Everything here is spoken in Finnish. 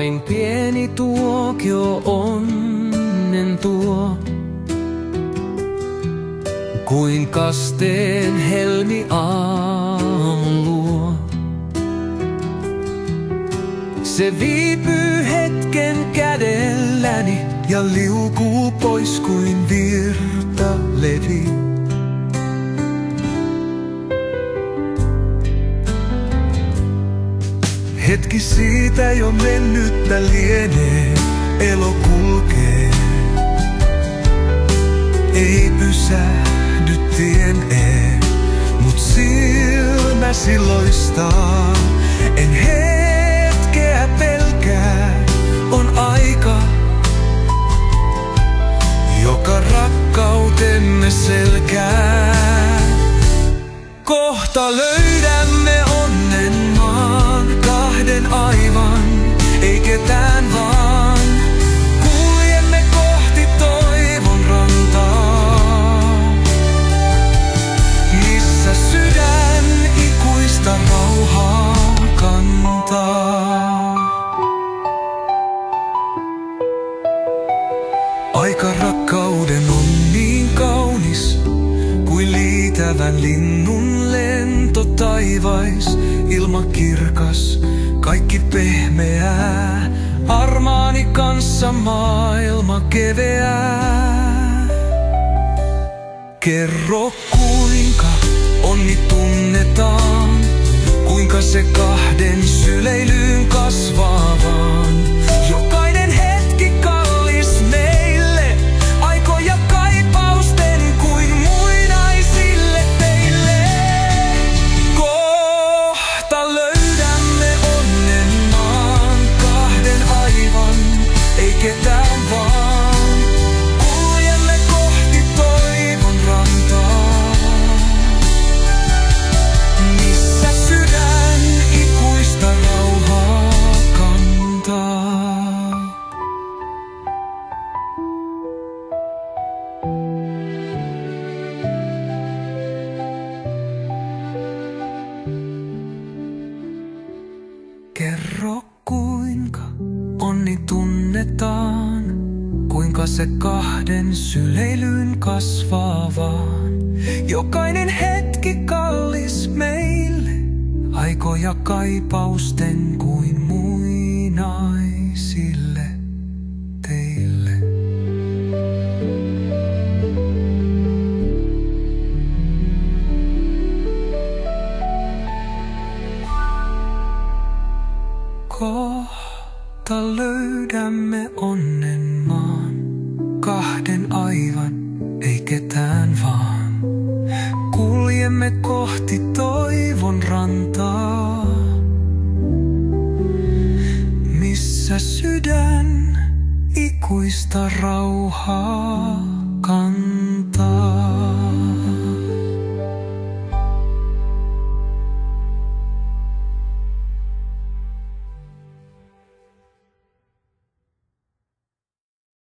vain pieni tuokio onnen tuo. Kuin kasteen helmi aamun luo. Se viipyy hetken kädelläni ja liukuu pois kuin virtalevi. Hetki siitä jo mennyttä lienee, elo kulkee. Ei pysähdy tien mut silmäsi loistaa. En hetkeä pelkää, on aika, joka rakkautemme selkää. Kohta löydämme onnen maan, kahden aivan, ei ketään vaan. Kuljemme kohti toivon rantaa, missä sydän ikuista rauhaa kantaa. Aika rakkauden on niin kaunis kuin liitävän linnun lento taivais. Ilma kirkas, kaikki pehmeää, armaani kanssa maailma keveää. Kerro kuinka onni tunnetaan, kuinka se kahden syleilyyn kasvaa vaan. Jokainen hetki kallis meille, aikoja kaipausten kuin muinaisille teille. Kohta löydämme onnen maan, kahden aivan, ei ketään vaan. Kuljemme kohti toivon rantaa, missä sydän ikuista rauhaa kantaa. Kerro kuinka onni tunnetaan, kuinka se kahden syleilyyn kasvaa vaan. Jokainen hetki kallis meille, aikoja kaipausten kuin muinaisille teille. Kohta löydämme onnen maan, kahden aivan, ei ketään vaan. Kuljemme kohti toivon rantaa, missä sydän ikuista rauhaa kantaa.